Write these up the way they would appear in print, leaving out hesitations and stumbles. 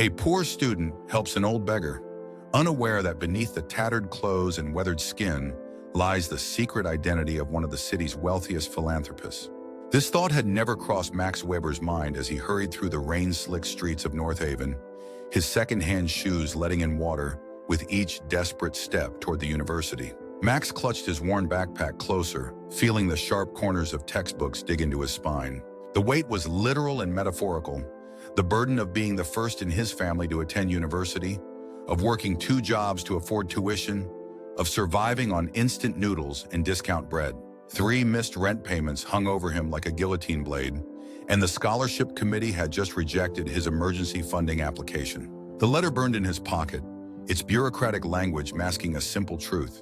A poor student helps an old beggar, unaware that beneath the tattered clothes and weathered skin lies the secret identity of one of the city's wealthiest philanthropists. This thought had never crossed Max Weber's mind as he hurried through the rain-slicked streets of North Haven, his second-hand shoes letting in water with each desperate step toward the university. Max clutched his worn backpack closer, feeling the sharp corners of textbooks dig into his spine. The weight was literal and metaphorical, the burden of being the first in his family to attend university, of working 2 jobs to afford tuition, of surviving on instant noodles and discount bread. 3 missed rent payments hung over him like a guillotine blade, and the scholarship committee had just rejected his emergency funding application. The letter burned in his pocket, its bureaucratic language masking a simple truth.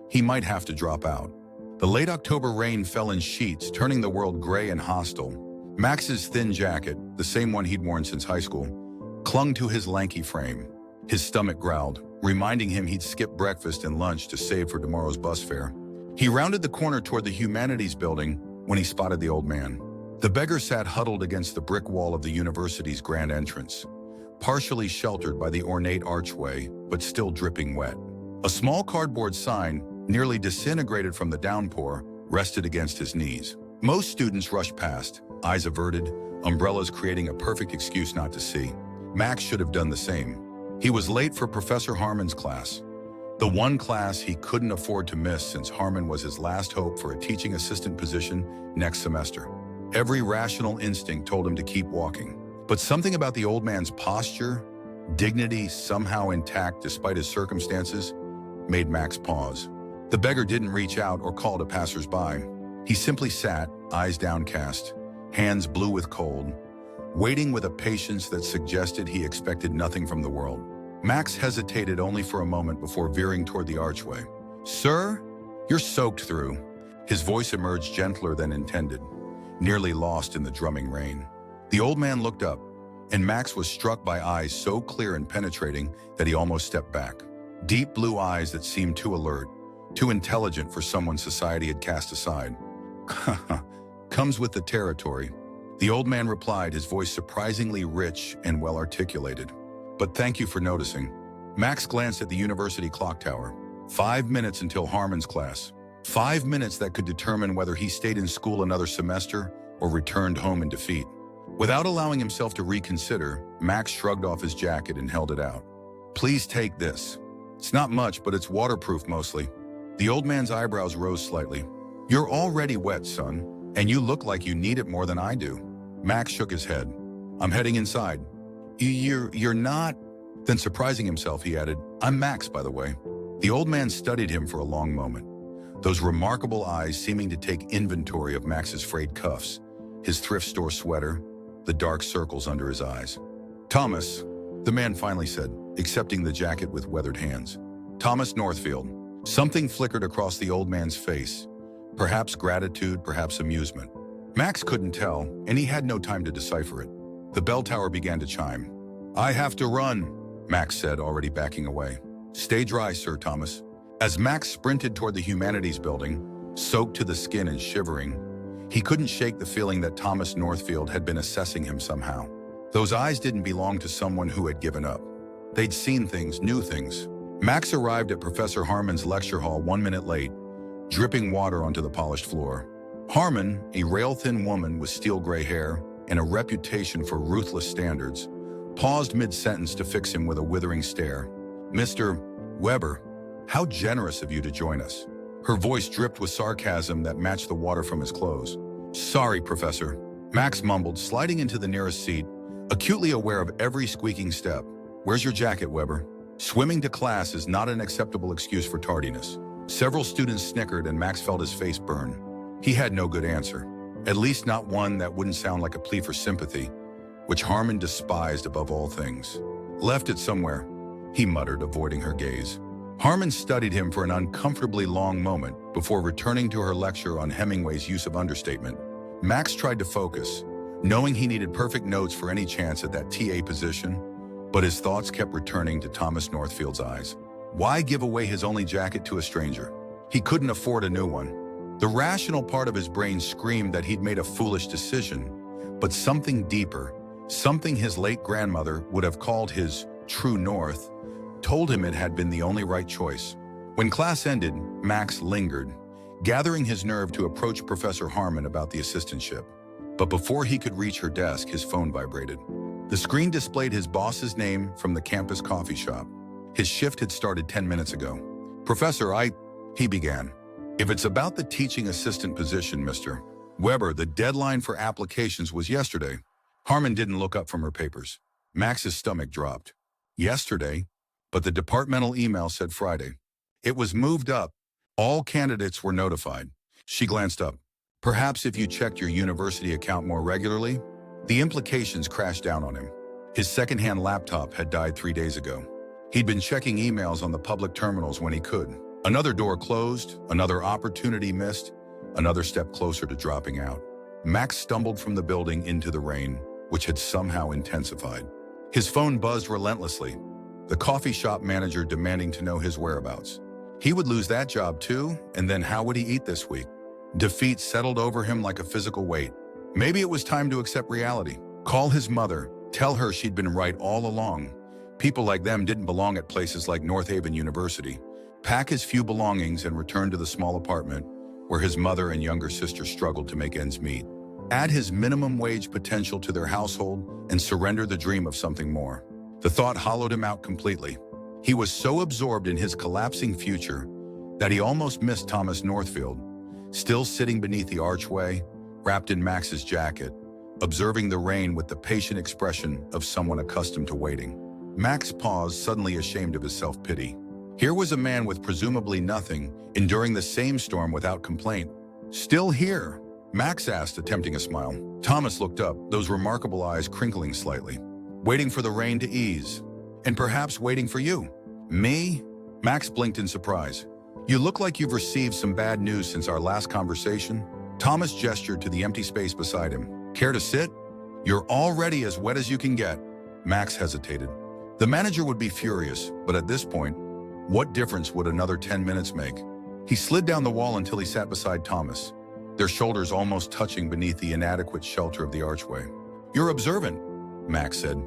He might have to drop out. The late October rain fell in sheets, turning the world gray and hostile. Max's thin jacket, the same one he'd worn since high school, clung to his lanky frame. His stomach growled, reminding him he'd skipped breakfast and lunch to save for tomorrow's bus fare. He rounded the corner toward the humanities building when he spotted the old man. The beggar sat huddled against the brick wall of the university's grand entrance, partially sheltered by the ornate archway, but still dripping wet. A small cardboard sign, nearly disintegrated from the downpour, rested against his knees. Most students rushed past, eyes averted, umbrellas creating a perfect excuse not to see. Max should have done the same. He was late for Professor Harmon's class, the one class he couldn't afford to miss since Harmon was his last hope for a teaching assistant position next semester. Every rational instinct told him to keep walking, but something about the old man's posture, dignity somehow intact despite his circumstances, made Max pause. The beggar didn't reach out or call to passers-by. He simply sat, eyes downcast, hands blue with cold, waiting with a patience that suggested he expected nothing from the world. Max hesitated only for a moment before veering toward the archway. "Sir, you're soaked through." His voice emerged gentler than intended, nearly lost in the drumming rain. The old man looked up, and Max was struck by eyes so clear and penetrating that he almost stepped back. Deep blue eyes that seemed too alert, too intelligent for someone society had cast aside. "Comes with the territory," the old man replied, his voice surprisingly rich and well-articulated. "But thank you for noticing." Max glanced at the university clock tower. 5 minutes until Harmon's class. 5 minutes that could determine whether he stayed in school another semester or returned home in defeat. Without allowing himself to reconsider, Max shrugged off his jacket and held it out. "Please take this. It's not much, but it's waterproof mostly." The old man's eyebrows rose slightly. "You're already wet, son, and you look like you need it more than I do." Max shook his head. "I'm heading inside." You're not..." Then surprising himself, he added, "I'm Max, by the way." The old man studied him for a long moment, those remarkable eyes seeming to take inventory of Max's frayed cuffs, his thrift store sweater, the dark circles under his eyes. "Thomas," the man finally said, accepting the jacket with weathered hands. "Thomas Northfield." Something flickered across the old man's face, perhaps gratitude, perhaps amusement. Max couldn't tell, and he had no time to decipher it. The bell tower began to chime. "I have to run," Max said, already backing away. "Stay dry, Sir Thomas." As Max sprinted toward the humanities building, soaked to the skin and shivering, he couldn't shake the feeling that Thomas Northfield had been assessing him somehow. Those eyes didn't belong to someone who had given up. They'd seen things, knew things. Max arrived at Professor Harmon's lecture hall 1 minute late, dripping water onto the polished floor. Harmon, a rail-thin woman with steel-gray hair and a reputation for ruthless standards, paused mid-sentence to fix him with a withering stare. "Mr. Weber, how generous of you to join us." Her voice dripped with sarcasm that matched the water from his clothes. "Sorry, Professor," Max mumbled, sliding into the nearest seat, acutely aware of every squeaking step. "Where's your jacket, Weber?" Swimming to class is not an acceptable excuse for tardiness. Several students snickered and Max felt his face burn. He had no good answer, at least not one that wouldn't sound like a plea for sympathy, which Harmon despised above all things. "Left it somewhere," he muttered, avoiding her gaze. Harmon studied him for an uncomfortably long moment before returning to her lecture on Hemingway's use of understatement. Max tried to focus, knowing he needed perfect notes for any chance at that TA position, but his thoughts kept returning to Thomas Northfield's eyes. Why give away his only jacket to a stranger? He couldn't afford a new one. The rational part of his brain screamed that he'd made a foolish decision, but something deeper, Something his late grandmother would have called his true north told him it had been the only right choice. When class ended, Max lingered, gathering his nerve to approach Professor Harmon about the assistantship. But before he could reach her desk, his phone vibrated. The screen displayed his boss's name from the campus coffee shop. His shift had started 10 minutes ago. "Professor, he began. "If it's about the teaching assistant position, Mr. Weber, the deadline for applications was yesterday." Harmon didn't look up from her papers. Max's stomach dropped. Yesterday? But the departmental email said Friday. It was moved up. All candidates were notified. She glanced up. "Perhaps if you checked your university account more regularly?" The implications crashed down on him. His second-hand laptop had died 3 days ago. He'd been checking emails on the public terminals when he could. Another door closed, another opportunity missed, another step closer to dropping out. Max stumbled from the building into the rain, which had somehow intensified. His phone buzzed relentlessly, the coffee shop manager demanding to know his whereabouts. He would lose that job too, and then how would he eat this week? Defeat settled over him like a physical weight. Maybe it was time to accept reality. Call his mother, tell her she'd been right all along. People like them didn't belong at places like North Haven University. Pack his few belongings and return to the small apartment where his mother and younger sister struggled to make ends meet. Add his minimum wage potential to their household and surrender the dream of something more. The thought hollowed him out completely. He was so absorbed in his collapsing future that he almost missed Thomas Northfield, still sitting beneath the archway, wrapped in Max's jacket, observing the rain with the patient expression of someone accustomed to waiting. Max paused, suddenly ashamed of his self-pity. Here was a man with presumably nothing, enduring the same storm without complaint. "Still here?" Max asked, attempting a smile. Thomas looked up, those remarkable eyes crinkling slightly. "Waiting for the rain to ease. And perhaps waiting for you." "Me?" Max blinked in surprise. "You look like you've received some bad news since our last conversation." Thomas gestured to the empty space beside him. "Care to sit?" "You're already as wet as you can get." Max hesitated. The manager would be furious, but at this point, what difference would another 10 minutes make? He slid down the wall until he sat beside Thomas, their shoulders almost touching beneath the inadequate shelter of the archway. "You're observant," Max said.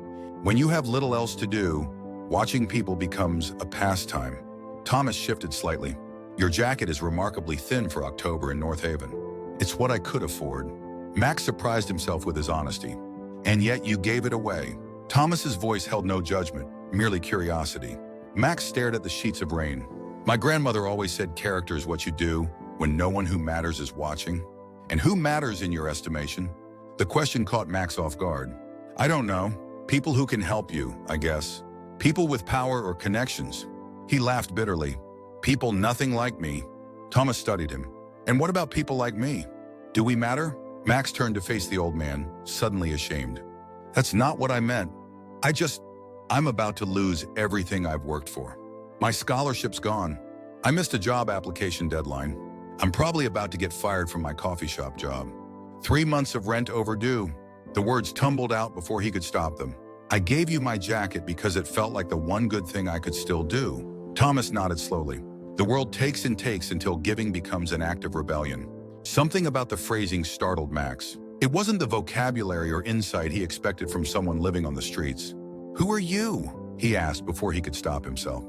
"When you have little else to do, watching people becomes a pastime." Thomas shifted slightly. "Your jacket is remarkably thin for October in North Haven." "It's what I could afford." Max surprised himself with his honesty. "And yet you gave it away." Thomas's voice held no judgment, merely curiosity. Max stared at the sheets of rain. "My grandmother always said character is what you do when no one who matters is watching." "And who matters in your estimation?" The question caught Max off guard. "I don't know. People who can help you, I guess. People with power or connections." He laughed bitterly. "People nothing like me." Thomas studied him. "And what about people like me? Do we matter?" Max turned to face the old man, suddenly ashamed. "That's not what I meant. I'm about to lose everything I've worked for. My scholarship's gone. I missed a job application deadline. I'm probably about to get fired from my coffee shop job. 3 months of rent overdue." The words tumbled out before he could stop them. "I gave you my jacket because it felt like the one good thing I could still do." Thomas nodded slowly. The world takes and takes until giving becomes an act of rebellion. Something about the phrasing startled Max. It wasn't the vocabulary or insight he expected from someone living on the streets. "Who are you?" he asked before he could stop himself.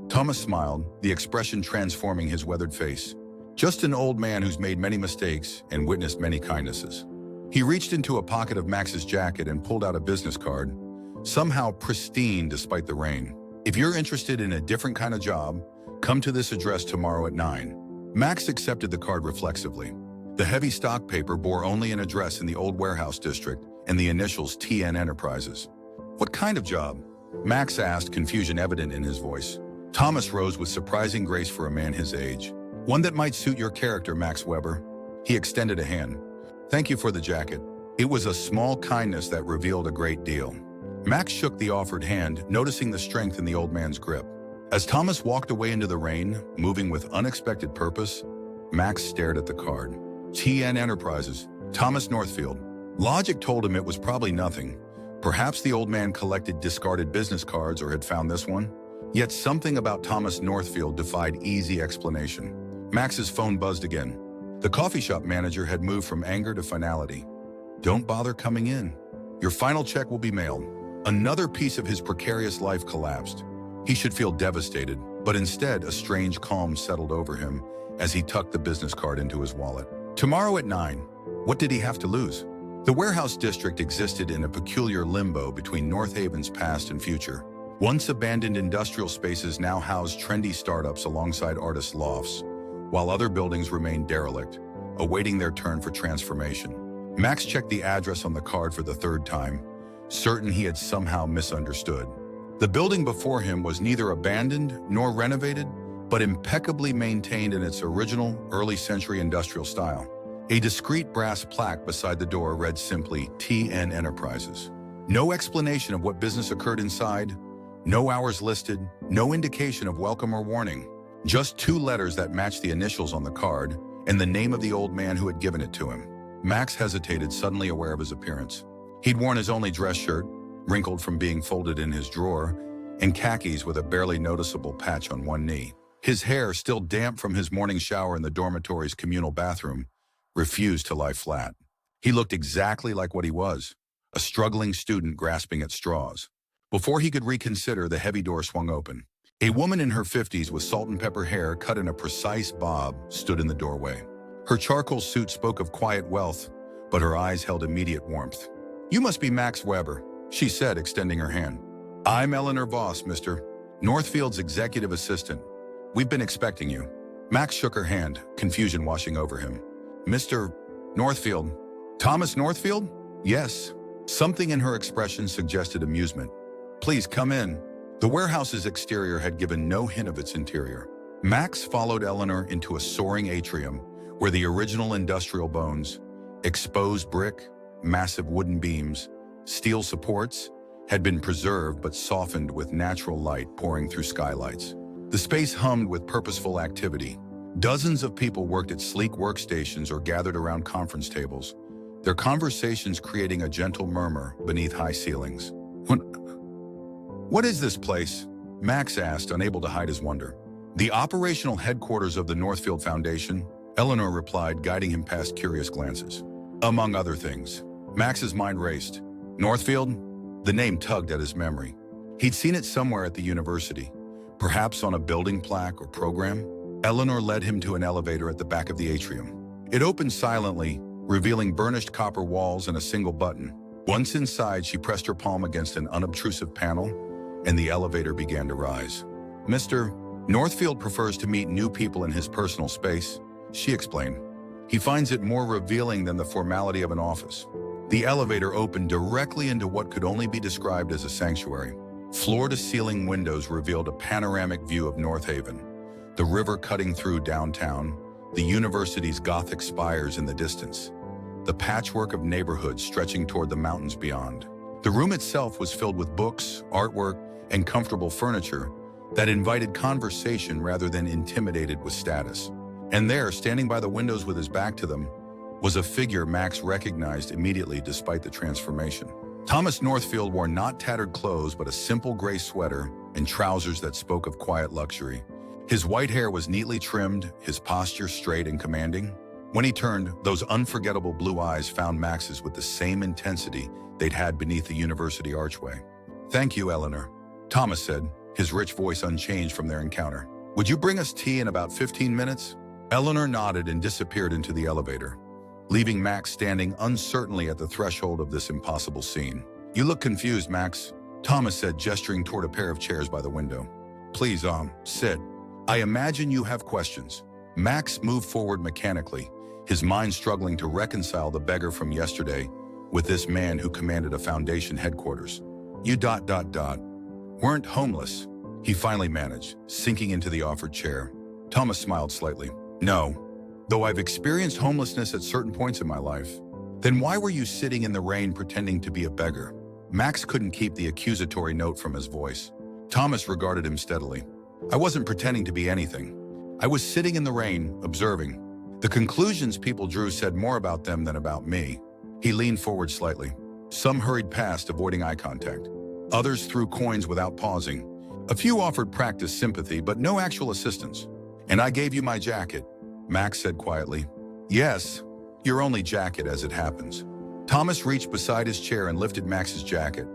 Thomas smiled, the expression transforming his weathered face. "Just an old man who's made many mistakes and witnessed many kindnesses." He reached into a pocket of Max's jacket and pulled out a business card, somehow pristine despite the rain. "If you're interested in a different kind of job, come to this address tomorrow at 9. Max accepted the card reflexively. The heavy stock paper bore only an address in the old warehouse district and the initials TN Enterprises. "What kind of job?" Max asked, confusion evident in his voice. Thomas rose with surprising grace for a man his age. "One that might suit your character, Max Weber." He extended a hand. "Thank you for the jacket." It was a small kindness that revealed a great deal. Max shook the offered hand, noticing the strength in the old man's grip. As Thomas walked away into the rain, moving with unexpected purpose, Max stared at the card. TN Enterprises, Thomas Northfield. Logic told him it was probably nothing. Perhaps the old man collected discarded business cards or had found this one. Yet something about Thomas Northfield defied easy explanation. Max's phone buzzed again. The coffee shop manager had moved from anger to finality. "Don't bother coming in." Your final check will be mailed. Another piece of his precarious life collapsed. He should feel devastated, but instead a strange calm settled over him as he tucked the business card into his wallet. Tomorrow at 9. What did he have to lose? The warehouse district existed in a peculiar limbo between North Haven's past and future. Once abandoned industrial spaces now housed trendy startups alongside artist lofts, while other buildings remained derelict, awaiting their turn for transformation. Max checked the address on the card for the third time, certain he had somehow misunderstood. The building before him was neither abandoned nor renovated, but impeccably maintained in its original early-century industrial style. A discreet brass plaque beside the door read simply, TN Enterprises. No explanation of what business occurred inside, no hours listed, no indication of welcome or warning. Just 2 letters that matched the initials on the card and the name of the old man who had given it to him. Max hesitated, suddenly aware of his appearance. He'd worn his only dress shirt, wrinkled from being folded in his drawer, and khakis with a barely noticeable patch on one knee. His hair, still damp from his morning shower in the dormitory's communal bathroom, refused to lie flat. He looked exactly like what he was, a struggling student grasping at straws. Before he could reconsider, the heavy door swung open. A woman in her 50s with salt and pepper hair cut in a precise bob stood in the doorway. Her charcoal suit spoke of quiet wealth, but her eyes held immediate warmth. "You must be Max Weber," she said, extending her hand. "I'm Eleanor Voss, Mr. Northfield's executive assistant. We've been expecting you." Max shook her hand, confusion washing over him. "Mr. Northfield? Thomas Northfield?" "Yes." Something in her expression suggested amusement. "Please come in." The warehouse's exterior had given no hint of its interior. Max followed Eleanor into a soaring atrium where the original industrial bones, exposed brick, massive wooden beams, steel supports, had been preserved but softened with natural light pouring through skylights. The space hummed with purposeful activity. Dozens of people worked at sleek workstations or gathered around conference tables, their conversations creating a gentle murmur beneath high ceilings. What is this place?" Max asked, unable to hide his wonder. "The operational headquarters of the Northfield Foundation," Eleanor replied, guiding him past curious glances. "Among other things." Max's mind raced. Northfield? The name tugged at his memory. He'd seen it somewhere at the university, perhaps on a building plaque or program. Eleanor led him to an elevator at the back of the atrium. It opened silently, revealing burnished copper walls and a single button. Once inside, she pressed her palm against an unobtrusive panel, and the elevator began to rise. "Mr. Northfield prefers to meet new people in his personal space," she explained. "He finds it more revealing than the formality of an office." The elevator opened directly into what could only be described as a sanctuary. Floor-to-ceiling windows revealed a panoramic view of North Haven, the river cutting through downtown, the university's Gothic spires in the distance, the patchwork of neighborhoods stretching toward the mountains beyond. The room itself was filled with books, artwork, and comfortable furniture that invited conversation rather than intimidated with status. And there, standing by the windows with his back to them, was a figure Max recognized immediately despite the transformation. Thomas Northfield wore not tattered clothes but a simple gray sweater and trousers that spoke of quiet luxury. His white hair was neatly trimmed, his posture straight and commanding. When he turned, those unforgettable blue eyes found Max's with the same intensity they'd had beneath the university archway. "Thank you, Eleanor," Thomas said, his rich voice unchanged from their encounter. "Would you bring us tea in about 15 minutes? Eleanor nodded and disappeared into the elevator, leaving Max standing uncertainly at the threshold of this impossible scene. "You look confused, Max," Thomas said, gesturing toward a pair of chairs by the window. "Please, sit. I imagine you have questions." Max moved forward mechanically, his mind struggling to reconcile the beggar from yesterday with this man who commanded a foundation headquarters. "You ... weren't homeless," he finally managed, sinking into the offered chair. Thomas smiled slightly. "No, though I've experienced homelessness at certain points in my life." "Then why were you sitting in the rain pretending to be a beggar?" Max couldn't keep the accusatory note from his voice. Thomas regarded him steadily. "I wasn't pretending to be anything. I was sitting in the rain, observing. The conclusions people drew said more about them than about me." He leaned forward slightly. "Some hurried past, avoiding eye contact. Others threw coins without pausing. A few offered practice sympathy, but no actual assistance. And I gave you my jacket," Max said quietly. "Yes, your only jacket as it happens." Thomas reached beside his chair and lifted Max's jacket,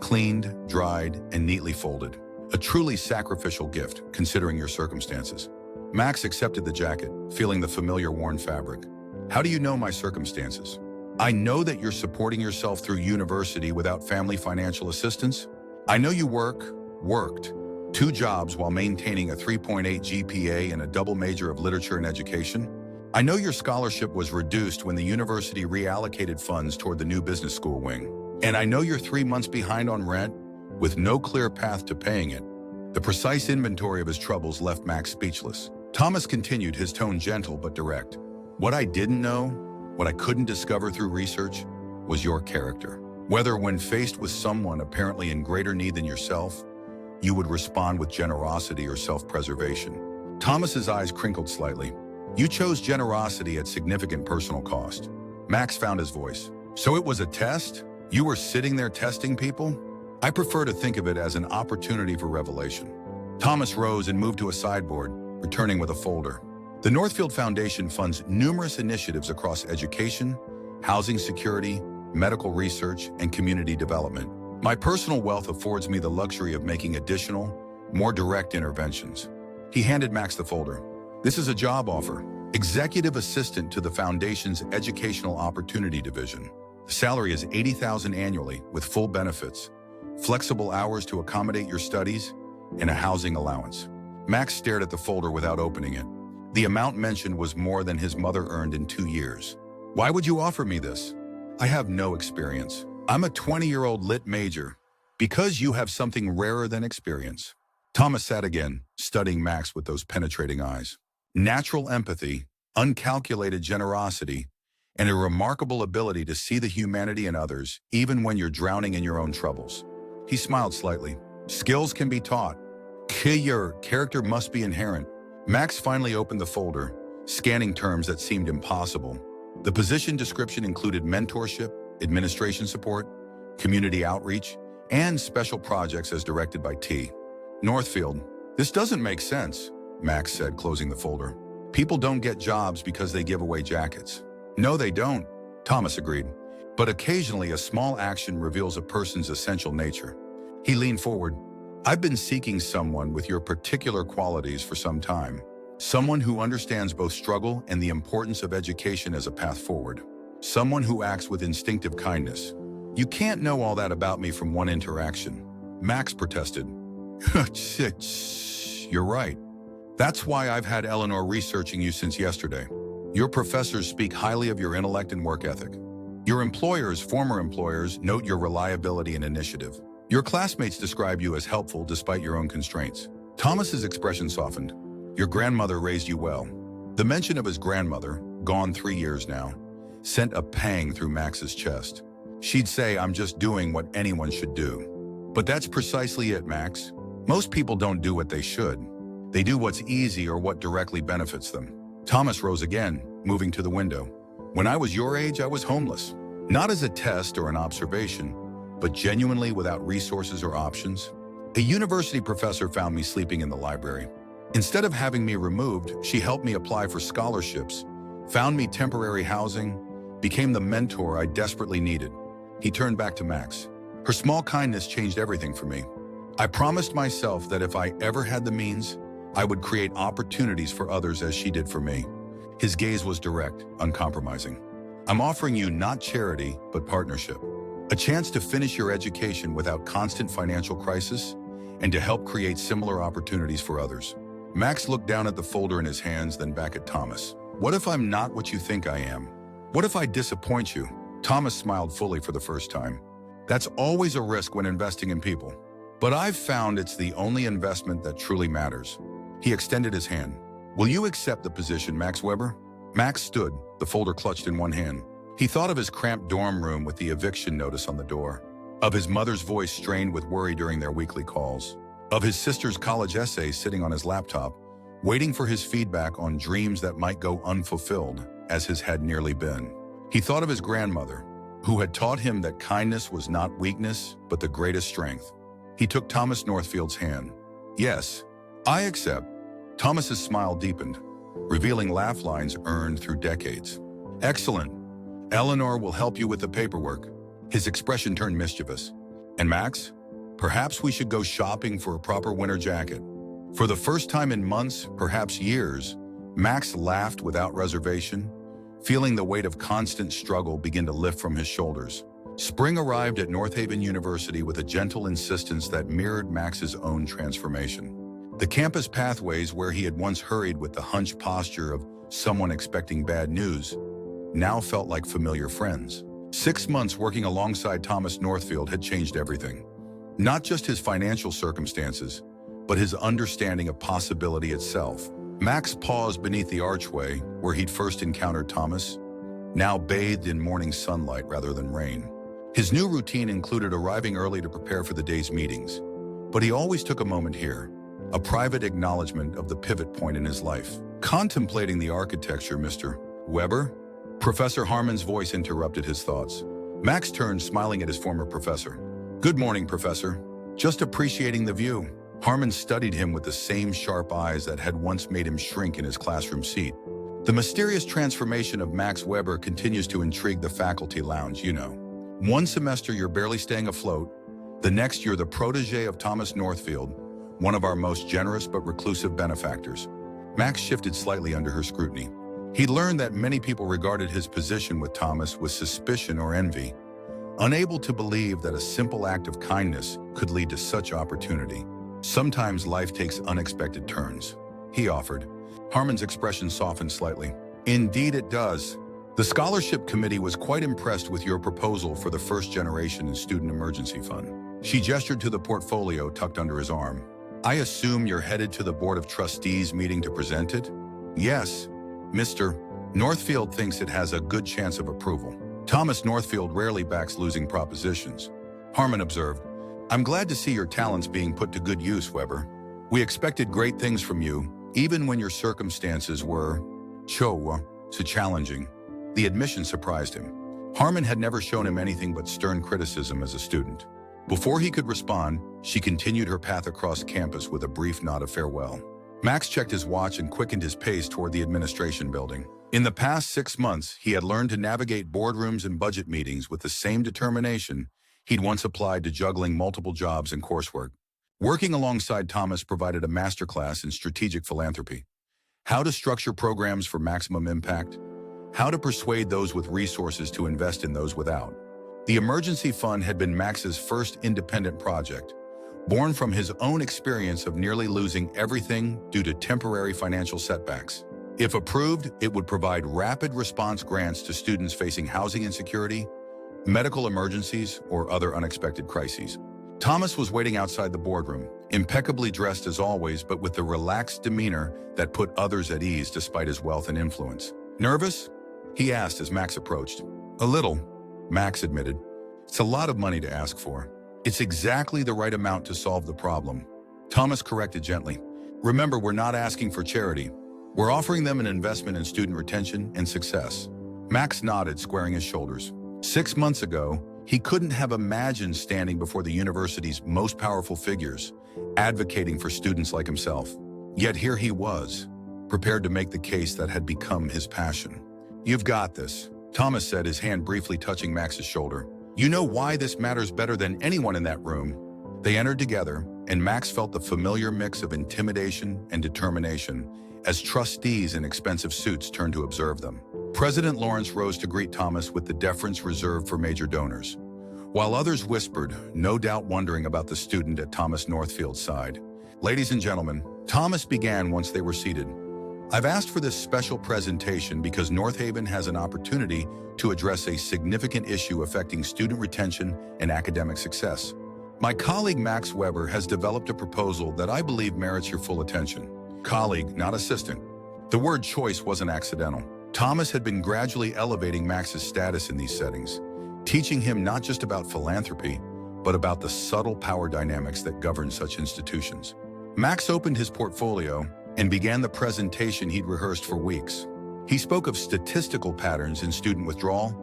cleaned, dried, and neatly folded. A truly sacrificial gift, considering your circumstances. Max accepted the jacket, feeling the familiar worn fabric. How do you know my circumstances? I know that you're supporting yourself through university without family financial assistance. I know you worked 2 jobs while maintaining a 3.8 GPA and a double major of literature and education. I know your scholarship was reduced when the university reallocated funds toward the new business school wing. And I know you're 3 months behind on rent, with no clear path to paying it. The precise inventory of his troubles left Max speechless. Thomas continued, his tone gentle but direct. What I didn't know, what I couldn't discover through research, was your character. Whether when faced with someone apparently in greater need than yourself, you would respond with generosity or self-preservation. Thomas's eyes crinkled slightly. You chose generosity at significant personal cost. Max found his voice. So it was a test? You were sitting there testing people? I prefer to think of it as an opportunity for revelation. Thomas rose and moved to a sideboard, returning with a folder. The Northfield Foundation funds numerous initiatives across education, housing security, medical research, and community development. My personal wealth affords me the luxury of making additional, more direct interventions. He handed Max the folder. This is a job offer. Executive assistant to the Foundation's Educational Opportunity Division. The salary is $80,000 annually with full benefits, flexible hours to accommodate your studies, and a housing allowance. Max stared at the folder without opening it. The amount mentioned was more than his mother earned in 2 years. Why would you offer me this? I have no experience. I'm a 20-year-old lit major. Because you have something rarer than experience. Thomas sat again, studying Max with those penetrating eyes. Natural empathy, uncalculated generosity, and a remarkable ability to see the humanity in others, even when you're drowning in your own troubles. He smiled slightly. Skills can be taught. Your character must be inherent. Max finally opened the folder, scanning terms that seemed impossible. The position description included mentorship, administration support, community outreach, and special projects as directed by T. Northfield. This doesn't make sense, Max said, closing the folder. People don't get jobs because they give away jackets. No, they don't, Thomas agreed. But occasionally a small action reveals a person's essential nature. He leaned forward. I've been seeking someone with your particular qualities for some time. Someone who understands both struggle and the importance of education as a path forward. Someone who acts with instinctive kindness. You can't know all that about me from one interaction. Max protested. You're right. That's why I've had Eleanor researching you since yesterday. Your professors speak highly of your intellect and work ethic. Your employers, former employers, note your reliability and initiative. Your classmates describe you as helpful despite your own constraints. Thomas's expression softened. Your grandmother raised you well. The mention of his grandmother, gone 3 years now, sent a pang through Max's chest. She'd say, I'm just doing what anyone should do. But that's precisely it, Max. Most people don't do what they should. They do what's easy or what directly benefits them. Thomas rose again, moving to the window. When I was your age, I was homeless. Not as a test or an observation, but genuinely without resources or options. A university professor found me sleeping in the library. Instead of having me removed, she helped me apply for scholarships, found me temporary housing, became the mentor I desperately needed. He turned back to Max. Her small kindness changed everything for me. I promised myself that if I ever had the means, I would create opportunities for others as she did for me. His gaze was direct, uncompromising. I'm offering you not charity, but partnership. A chance to finish your education without constant financial crisis, and to help create similar opportunities for others. Max looked down at the folder in his hands, then back at Thomas. What if I'm not what you think I am? What if I disappoint you? Thomas smiled fully for the first time. That's always a risk when investing in people. But I've found it's the only investment that truly matters. He extended his hand. Will you accept the position, Max Weber? Max stood, the folder clutched in one hand. He thought of his cramped dorm room with the eviction notice on the door, of his mother's voice strained with worry during their weekly calls, of his sister's college essay sitting on his laptop, waiting for his feedback on dreams that might go unfulfilled, as his had nearly been. He thought of his grandmother, who had taught him that kindness was not weakness, but the greatest strength. He took Thomas Northfield's hand. Yes, I accept. Thomas's smile deepened, revealing laugh lines earned through decades. Excellent. Eleanor will help you with the paperwork. His expression turned mischievous. And Max? Perhaps we should go shopping for a proper winter jacket. For the first time in months, perhaps years, Max laughed without reservation, feeling the weight of constant struggle begin to lift from his shoulders. Spring arrived at North Haven University with a gentle insistence that mirrored Max's own transformation. The campus pathways where he had once hurried with the hunched posture of someone expecting bad news now felt like familiar friends. 6 months working alongside Thomas Northfield had changed everything. Not just his financial circumstances, but his understanding of possibility itself. Max paused beneath the archway where he'd first encountered Thomas, now bathed in morning sunlight rather than rain. His new routine included arriving early to prepare for the day's meetings, but he always took a moment here, a private acknowledgement of the pivot point in his life. Contemplating the architecture, Mr. Weber? Professor Harmon's voice interrupted his thoughts. Max turned, smiling at his former professor. Good morning, Professor. Just appreciating the view. Harmon studied him with the same sharp eyes that had once made him shrink in his classroom seat. The mysterious transformation of Max Weber continues to intrigue the faculty lounge, you know. One semester you're barely staying afloat, the next you're the protege of Thomas Northfield, one of our most generous but reclusive benefactors. Max shifted slightly under her scrutiny. He'd learned that many people regarded his position with Thomas with suspicion or envy, unable to believe that a simple act of kindness could lead to such opportunity. Sometimes life takes unexpected turns, he offered. Harmon's expression softened slightly. Indeed it does. The scholarship committee was quite impressed with your proposal for the first generation in Student Emergency Fund. She gestured to the portfolio tucked under his arm. I assume you're headed to the Board of Trustees meeting to present it? Yes, Mr. Northfield thinks it has a good chance of approval. Thomas Northfield rarely backs losing propositions. Harmon observed, I'm glad to see your talents being put to good use, Weber. We expected great things from you, even when your circumstances were so challenging. The admission surprised him. Harmon had never shown him anything but stern criticism as a student. Before he could respond, she continued her path across campus with a brief nod of farewell. Max checked his watch and quickened his pace toward the administration building. In the past 6 months, he had learned to navigate boardrooms and budget meetings with the same determination he'd once applied to juggling multiple jobs and coursework. Working alongside Thomas provided a masterclass in strategic philanthropy. How to structure programs for maximum impact. How to persuade those with resources to invest in those without. The emergency fund had been Max's first independent project, born from his own experience of nearly losing everything due to temporary financial setbacks. If approved, it would provide rapid response grants to students facing housing insecurity, medical emergencies, or other unexpected crises. Thomas was waiting outside the boardroom, impeccably dressed as always, but with the relaxed demeanor that put others at ease despite his wealth and influence. Nervous? He asked as Max approached. A little, Max admitted. It's a lot of money to ask for. It's exactly the right amount to solve the problem. Thomas corrected gently. Remember, we're not asking for charity. We're offering them an investment in student retention and success. Max nodded, squaring his shoulders. 6 months ago, he couldn't have imagined standing before the university's most powerful figures, advocating for students like himself. Yet here he was, prepared to make the case that had become his passion. You've got this, Thomas said, his hand briefly touching Max's shoulder. You know why this matters better than anyone in that room. They entered together, and Max felt the familiar mix of intimidation and determination as trustees in expensive suits turned to observe them. President Lawrence rose to greet Thomas with the deference reserved for major donors, while others whispered, no doubt wondering about the student at Thomas Northfield's side. Ladies and gentlemen, Thomas began once they were seated. I've asked for this special presentation because North Haven has an opportunity to address a significant issue affecting student retention and academic success. My colleague Max Weber has developed a proposal that I believe merits your full attention. Colleague, not assistant. The word choice wasn't accidental. Thomas had been gradually elevating Max's status in these settings, teaching him not just about philanthropy, but about the subtle power dynamics that govern such institutions. Max opened his portfolio and began the presentation he'd rehearsed for weeks. He spoke of statistical patterns in student withdrawal,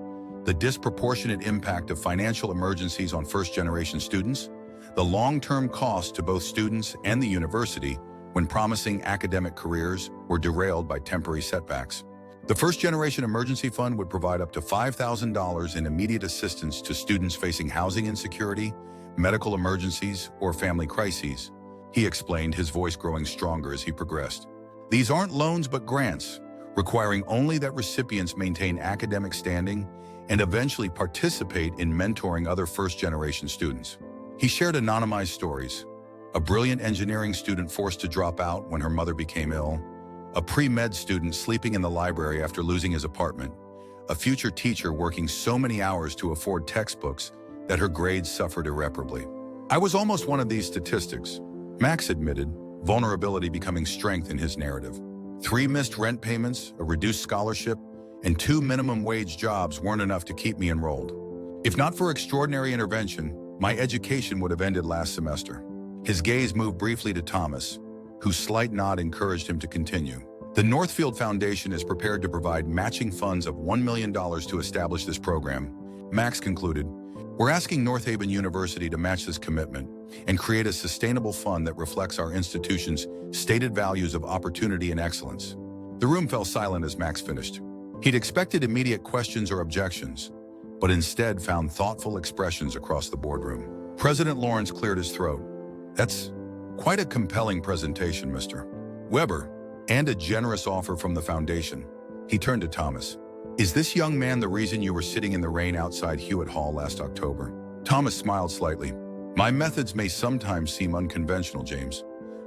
the disproportionate impact of financial emergencies on first-generation students, the long-term cost to both students and the university when promising academic careers were derailed by temporary setbacks. The first-generation emergency fund would provide up to $5,000 in immediate assistance to students facing housing insecurity, medical emergencies, or family crises. He explained, his voice growing stronger as he progressed. These aren't loans but grants, requiring only that recipients maintain academic standing and eventually participate in mentoring other first-generation students. He shared anonymized stories: a brilliant engineering student forced to drop out when her mother became ill, a pre-med student sleeping in the library after losing his apartment, a future teacher working so many hours to afford textbooks that her grades suffered irreparably. "I was almost one of these statistics," Max admitted, vulnerability becoming strength in his narrative. 3 missed rent payments, a reduced scholarship, and 2 minimum wage jobs weren't enough to keep me enrolled. If not for extraordinary intervention, my education would have ended last semester. His gaze moved briefly to Thomas, whose slight nod encouraged him to continue. The Northfield Foundation is prepared to provide matching funds of $1 million to establish this program, Max concluded. "We're asking North Haven University to match this commitment and create a sustainable fund that reflects our institution's stated values of opportunity and excellence." The room fell silent as Max finished. He'd expected immediate questions or objections, but instead found thoughtful expressions across the boardroom. President Lawrence cleared his throat. "That's quite a compelling presentation, Mr. Weber, and a generous offer from the foundation." He turned to Thomas. "Is this young man the reason you were sitting in the rain outside Hewitt Hall last October?" Thomas smiled slightly. "My methods may sometimes seem unconventional, James,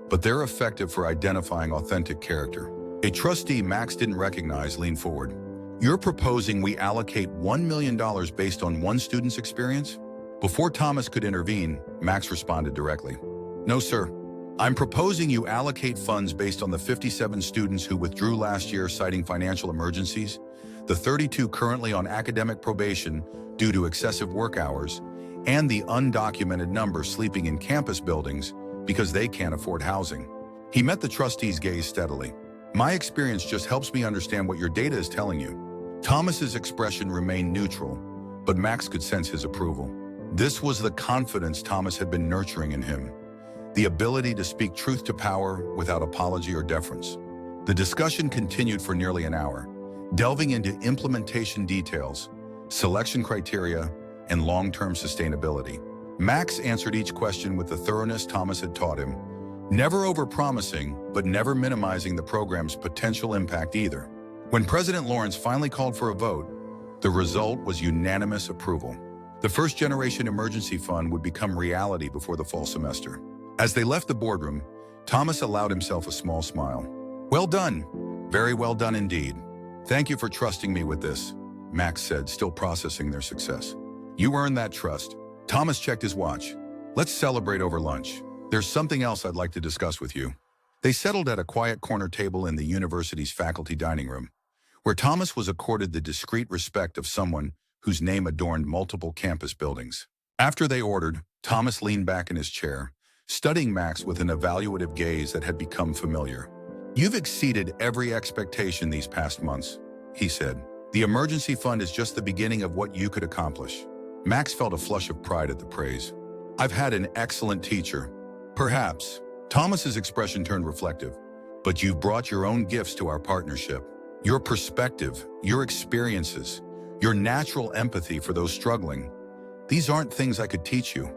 but they're effective for identifying authentic character." A trustee Max didn't recognize leaned forward. "You're proposing we allocate $1 million based on one student's experience?" Before Thomas could intervene, Max responded directly. "No, sir. I'm proposing you allocate funds based on the 57 students who withdrew last year citing financial emergencies, the 32 currently on academic probation due to excessive work hours, and the undocumented number sleeping in campus buildings because they can't afford housing." He met the trustee's gaze steadily. "My experience just helps me understand what your data is telling you." Thomas's expression remained neutral, but Max could sense his approval. This was the confidence Thomas had been nurturing in him, the ability to speak truth to power without apology or deference. The discussion continued for nearly an hour, delving into implementation details, selection criteria, and long-term sustainability. Max answered each question with the thoroughness Thomas had taught him, never over-promising, but never minimizing the program's potential impact either. When President Lawrence finally called for a vote, the result was unanimous approval. The first-generation emergency fund would become reality before the fall semester. As they left the boardroom, Thomas allowed himself a small smile. "Well done. Very well done indeed. Thank you for trusting me with this," Max said, still processing their success. "You earned that trust." Thomas checked his watch. "Let's celebrate over lunch. There's something else I'd like to discuss with you." They settled at a quiet corner table in the university's faculty dining room, where Thomas was accorded the discreet respect of someone whose name adorned multiple campus buildings. After they ordered, Thomas leaned back in his chair, studying Max with an evaluative gaze that had become familiar. "You've exceeded every expectation these past months," he said. "The emergency fund is just the beginning of what you could accomplish." Max felt a flush of pride at the praise. "I've had an excellent teacher." "Perhaps." Thomas's expression turned reflective. "But you've brought your own gifts to our partnership. Your perspective, your experiences, your natural empathy for those struggling. These aren't things I could teach you."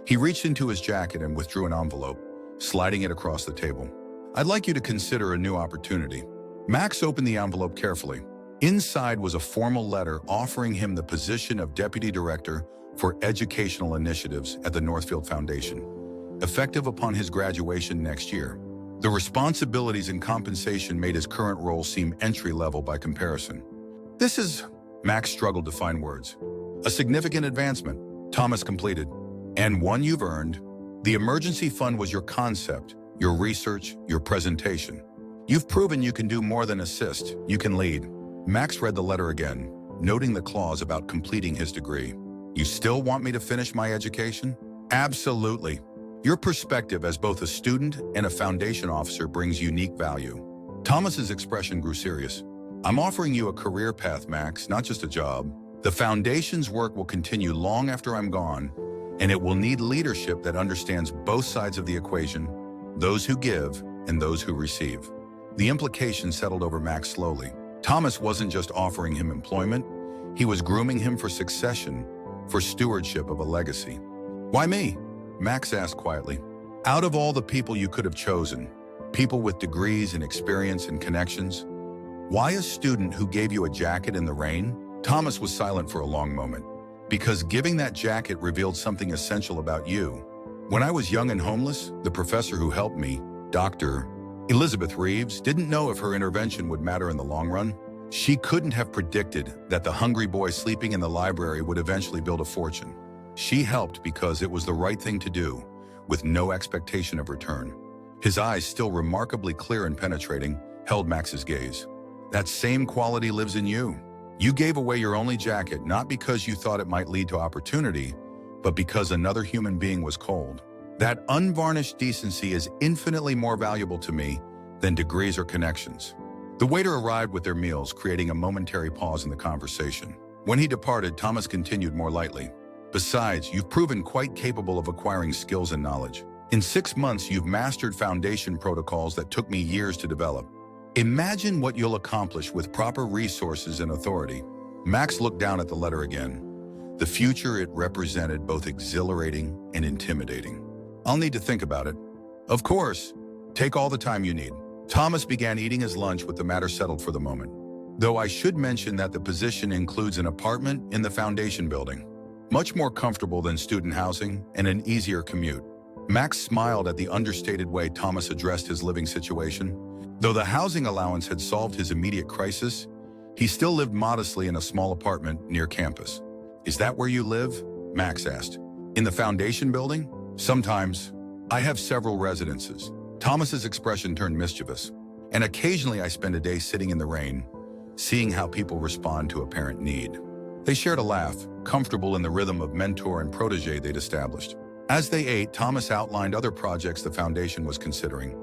He reached into his jacket and withdrew an envelope, sliding it across the table. "I'd like you to consider a new opportunity." Max opened the envelope carefully. Inside was a formal letter offering him the position of Deputy Director for Educational Initiatives at the Northfield Foundation, effective upon his graduation next year. The responsibilities and compensation made his current role seem entry-level by comparison. "This is," Max struggled to find words. "A significant advancement," Thomas completed. "And one you've earned. The emergency fund was your concept, your research, your presentation. You've proven you can do more than assist, you can lead." Max read the letter again, noting the clause about completing his degree. "You still want me to finish my education?" "Absolutely. Your perspective as both a student and a foundation officer brings unique value." Thomas's expression grew serious. "I'm offering you a career path, Max, not just a job. The foundation's work will continue long after I'm gone, and it will need leadership that understands both sides of the equation, those who give and those who receive." The implication settled over Max slowly. Thomas wasn't just offering him employment, he was grooming him for succession, for stewardship of a legacy. "Why me?" Max asked quietly. "Out of all the people you could have chosen, people with degrees and experience and connections, why a student who gave you a jacket in the rain?" Thomas was silent for a long moment. "Because giving that jacket revealed something essential about you. When I was young and homeless, the professor who helped me, Dr. Elizabeth Reeves, didn't know if her intervention would matter in the long run. She couldn't have predicted that the hungry boy sleeping in the library would eventually build a fortune. She helped because it was the right thing to do, with no expectation of return." His eyes, still remarkably clear and penetrating, held Max's gaze. "That same quality lives in you. You gave away your only jacket not because you thought it might lead to opportunity, but because another human being was cold. That unvarnished decency is infinitely more valuable to me than degrees or connections." The waiter arrived with their meals, creating a momentary pause in the conversation. When he departed, Thomas continued more lightly. "Besides, you've proven quite capable of acquiring skills and knowledge. In 6 months, you've mastered foundation protocols that took me years to develop. Imagine what you'll accomplish with proper resources and authority." Max looked down at the letter again. The future it represented both exhilarating and intimidating. "I'll need to think about it." "Of course. Take all the time you need." Thomas began eating his lunch with the matter settled for the moment. "Though I should mention that the position includes an apartment in the foundation building. Much more comfortable than student housing and an easier commute." Max smiled at the understated way Thomas addressed his living situation. Though the housing allowance had solved his immediate crisis, he still lived modestly in a small apartment near campus. "Is that where you live?" Max asked. "In the foundation building?" "Sometimes. I have several residences." Thomas's expression turned mischievous. "And occasionally I spend a day sitting in the rain, seeing how people respond to apparent need." They shared a laugh, comfortable in the rhythm of mentor and protege they'd established. As they ate, Thomas outlined other projects the foundation was considering: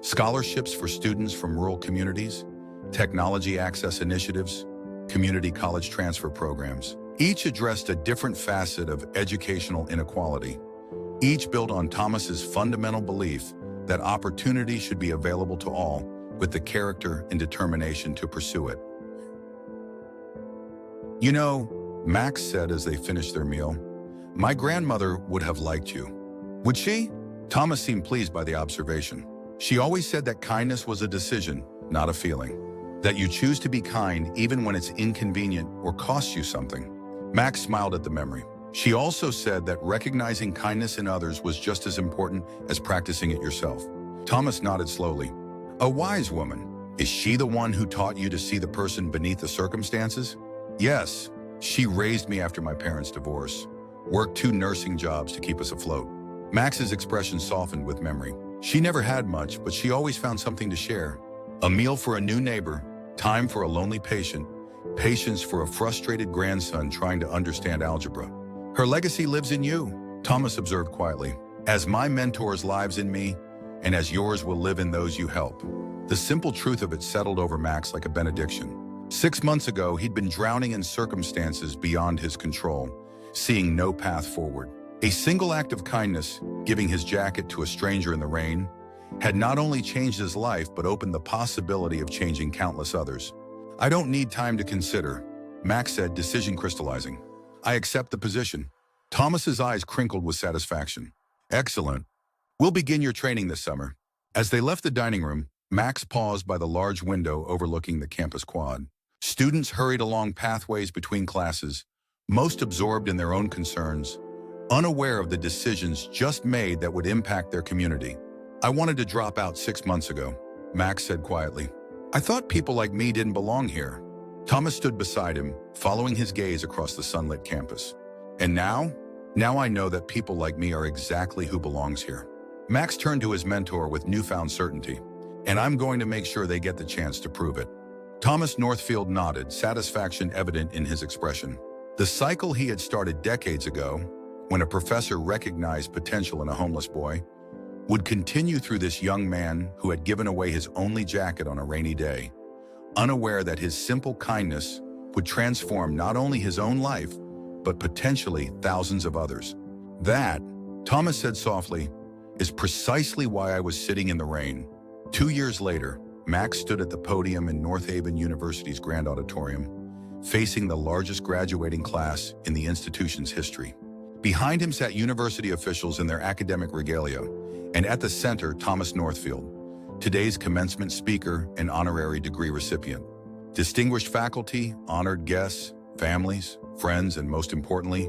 scholarships for students from rural communities, technology access initiatives, community college transfer programs. Each addressed a different facet of educational inequality. Each built on Thomas's fundamental belief that opportunity should be available to all, with the character and determination to pursue it. "You know," Max said as they finished their meal, "my grandmother would have liked you." "Would she?" Thomas seemed pleased by the observation. "She always said that kindness was a decision, not a feeling. That you choose to be kind even when it's inconvenient or costs you something." Max smiled at the memory. "She also said that recognizing kindness in others was just as important as practicing it yourself." Thomas nodded slowly. "A wise woman. Is she the one who taught you to see the person beneath the circumstances?" "Yes. She raised me after my parents' divorce. Worked 2 nursing jobs to keep us afloat." Max's expression softened with memory. "She never had much, but she always found something to share. A meal for a new neighbor, time for a lonely patient, patience for a frustrated grandson trying to understand algebra. Her legacy lives in you," Thomas observed quietly, "as my mentor's lives in me, and as yours will live in those you help." The simple truth of it settled over Max like a benediction. 6 months ago, he'd been drowning in circumstances beyond his control, seeing no path forward. A single act of kindness, giving his jacket to a stranger in the rain, had not only changed his life but opened the possibility of changing countless others. "I don't need time to consider," Max said, decision crystallizing. "I accept the position." Thomas's eyes crinkled with satisfaction. "Excellent. We'll begin your training this summer." As they left the dining room, Max paused by the large window overlooking the campus quad. Students hurried along pathways between classes, most absorbed in their own concerns, unaware of the decisions just made that would impact their community. "I wanted to drop out 6 months ago," Max said quietly. "I thought people like me didn't belong here." Thomas stood beside him, following his gaze across the sunlit campus. "And now? Now I know that people like me are exactly who belongs here." Max turned to his mentor with newfound certainty. "And I'm going to make sure they get the chance to prove it." Thomas Northfield nodded, satisfaction evident in his expression. The cycle he had started decades ago, when a professor recognized potential in a homeless boy, would continue through this young man who had given away his only jacket on a rainy day, unaware that his simple kindness would transform not only his own life, but potentially thousands of others. "That," Thomas said softly, "is precisely why I was sitting in the rain." 2 years later, Max stood at the podium in North Haven University's Grand Auditorium, facing the largest graduating class in the institution's history. Behind him sat university officials in their academic regalia, and at the center, Thomas Northfield, today's commencement speaker and honorary degree recipient. Distinguished faculty, honored guests, families, friends, and most importantly,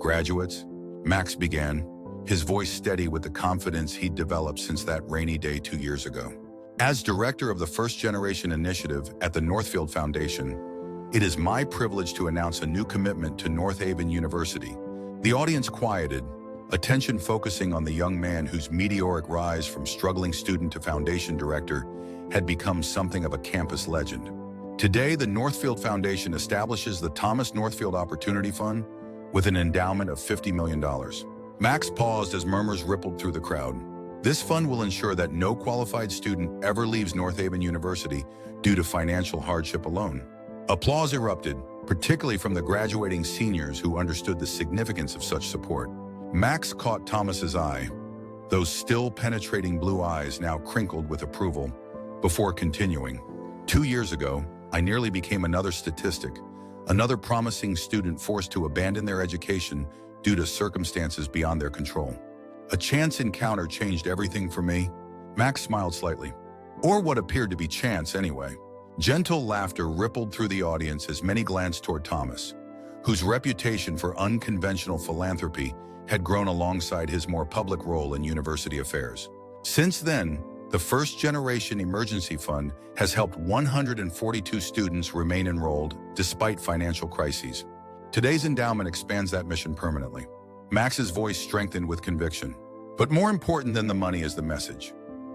graduates. Max began, his voice steady with the confidence he'd developed since that rainy day 2 years ago. As director of the First Generation Initiative at the Northfield Foundation, it is my privilege to announce a new commitment to North Haven University. The audience quieted, attention focusing on the young man whose meteoric rise from struggling student to foundation director had become something of a campus legend. Today, the Northfield Foundation establishes the Thomas Northfield Opportunity Fund with an endowment of $50 million. Max paused as murmurs rippled through the crowd. This fund will ensure that no qualified student ever leaves North Haven University due to financial hardship alone. Applause erupted, particularly from the graduating seniors who understood the significance of such support. Max caught Thomas's eye, those still penetrating blue eyes now crinkled with approval, before continuing. 2 years ago, I nearly became another statistic, another promising student forced to abandon their education due to circumstances beyond their control. A chance encounter changed everything for me. Max smiled slightly. Or what appeared to be chance anyway. Gentle laughter rippled through the audience as many glanced toward Thomas, whose reputation for unconventional philanthropy had grown alongside his more public role in university affairs. Since then, the First Generation Emergency Fund has helped 142 students remain enrolled despite financial crises. Today's endowment expands that mission permanently. Max's voice strengthened with conviction. But more important than the money is the message.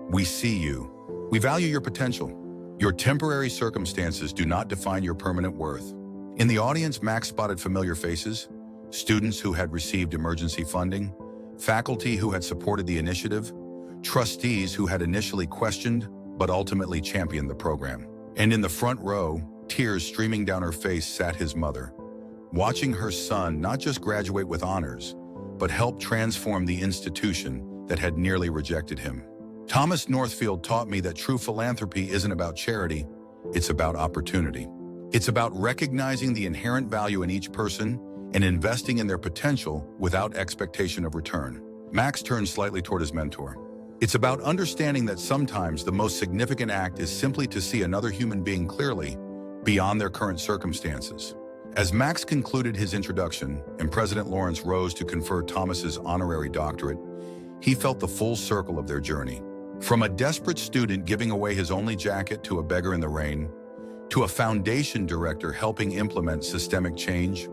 We see you. We value your potential. Your temporary circumstances do not define your permanent worth. In the audience, Max spotted familiar faces, students who had received emergency funding, faculty who had supported the initiative, trustees who had initially questioned but ultimately championed the program. And in the front row, tears streaming down her face, sat his mother, watching her son not just graduate with honors, but help transform the institution that had nearly rejected him. Thomas Northfield taught me that true philanthropy isn't about charity, it's about opportunity. It's about recognizing the inherent value in each person and investing in their potential without expectation of return. Max turned slightly toward his mentor. It's about understanding that sometimes the most significant act is simply to see another human being clearly, beyond their current circumstances. As Max concluded his introduction and President Lawrence rose to confer Thomas's honorary doctorate, he felt the full circle of their journey. From a desperate student giving away his only jacket to a beggar in the rain, to a foundation director helping implement systemic change,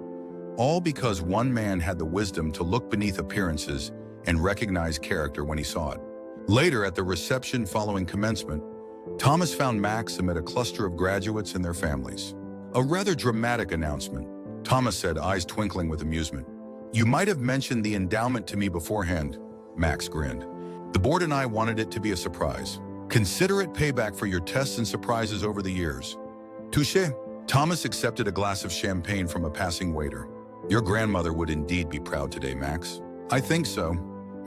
all because one man had the wisdom to look beneath appearances and recognize character when he saw it. Later, at the reception following commencement, Thomas found Max amid a cluster of graduates and their families. A rather dramatic announcement, Thomas said, eyes twinkling with amusement. You might have mentioned the endowment to me beforehand, Max grinned. The board and I wanted it to be a surprise. Consider it payback for your tests and surprises over the years. Touché. Thomas accepted a glass of champagne from a passing waiter. Your grandmother would indeed be proud today, Max. I think so.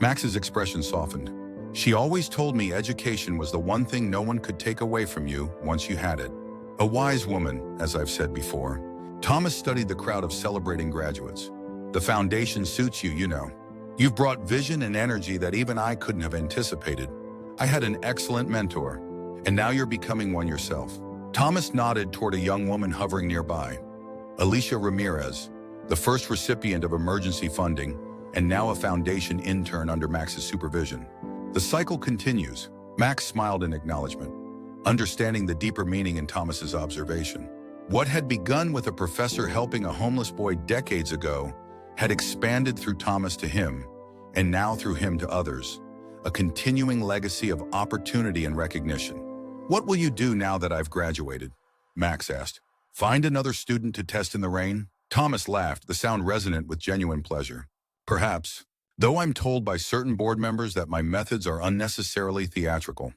Max's expression softened. She always told me education was the one thing no one could take away from you once you had it. A wise woman, as I've said before. Thomas studied the crowd of celebrating graduates. The foundation suits you, you know. You've brought vision and energy that even I couldn't have anticipated. I had an excellent mentor, and now you're becoming one yourself. Thomas nodded toward a young woman hovering nearby. Alicia Ramirez, the first recipient of emergency funding, and now a foundation intern under Max's supervision. The cycle continues. Max smiled in acknowledgement, understanding the deeper meaning in Thomas's observation. What had begun with a professor helping a homeless boy decades ago had expanded through Thomas to him, and now through him to others, a continuing legacy of opportunity and recognition. What will you do now that I've graduated? Max asked. Find another student to test in the rain? Thomas laughed, the sound resonant with genuine pleasure. Perhaps, though I'm told by certain board members that my methods are unnecessarily theatrical.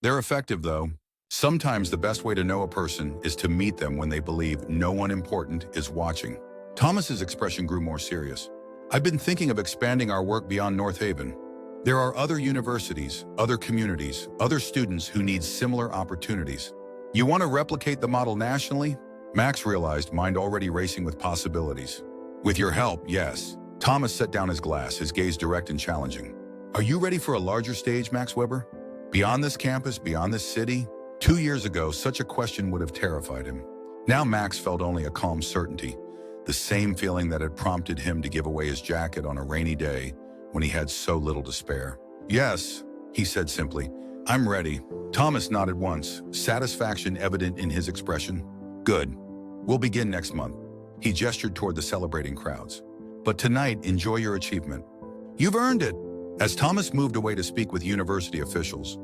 They're effective, though. Sometimes the best way to know a person is to meet them when they believe no one important is watching. Thomas's expression grew more serious. I've been thinking of expanding our work beyond North Haven. There are other universities, other communities, other students who need similar opportunities. You want to replicate the model nationally? Max realized, mind already racing with possibilities. With your help, yes. Thomas set down his glass, his gaze direct and challenging. Are you ready for a larger stage, Max Weber? Beyond this campus, beyond this city? 2 years ago, such a question would have terrified him. Now Max felt only a calm certainty, the same feeling that had prompted him to give away his jacket on a rainy day when he had so little to spare. Yes, he said simply, I'm ready. Thomas nodded once, satisfaction evident in his expression. Good. We'll begin next month. He gestured toward the celebrating crowds. But tonight, enjoy your achievement. You've earned it. As Thomas moved away to speak with university officials,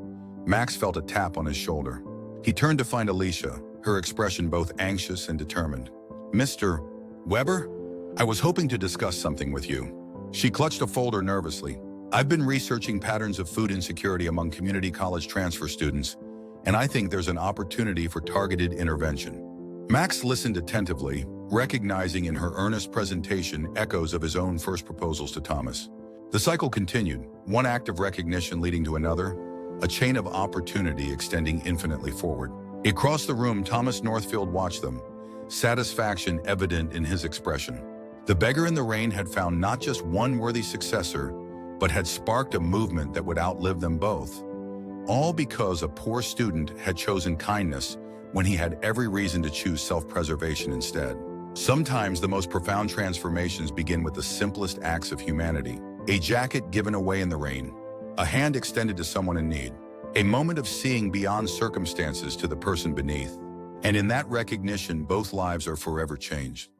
Max felt a tap on his shoulder. He turned to find Alicia, her expression both anxious and determined. Mr. Weber, I was hoping to discuss something with you. She clutched a folder nervously. I've been researching patterns of food insecurity among community college transfer students, and I think there's an opportunity for targeted intervention. Max listened attentively, recognizing in her earnest presentation echoes of his own first proposals to Thomas. The cycle continued, one act of recognition leading to another, a chain of opportunity extending infinitely forward. Across the room, Thomas Northfield watched them, satisfaction evident in his expression. The beggar in the rain had found not just one worthy successor, but had sparked a movement that would outlive them both. All because a poor student had chosen kindness when he had every reason to choose self-preservation instead. Sometimes the most profound transformations begin with the simplest acts of humanity. A jacket given away in the rain, a hand extended to someone in need, a moment of seeing beyond circumstances to the person beneath. And in that recognition, both lives are forever changed.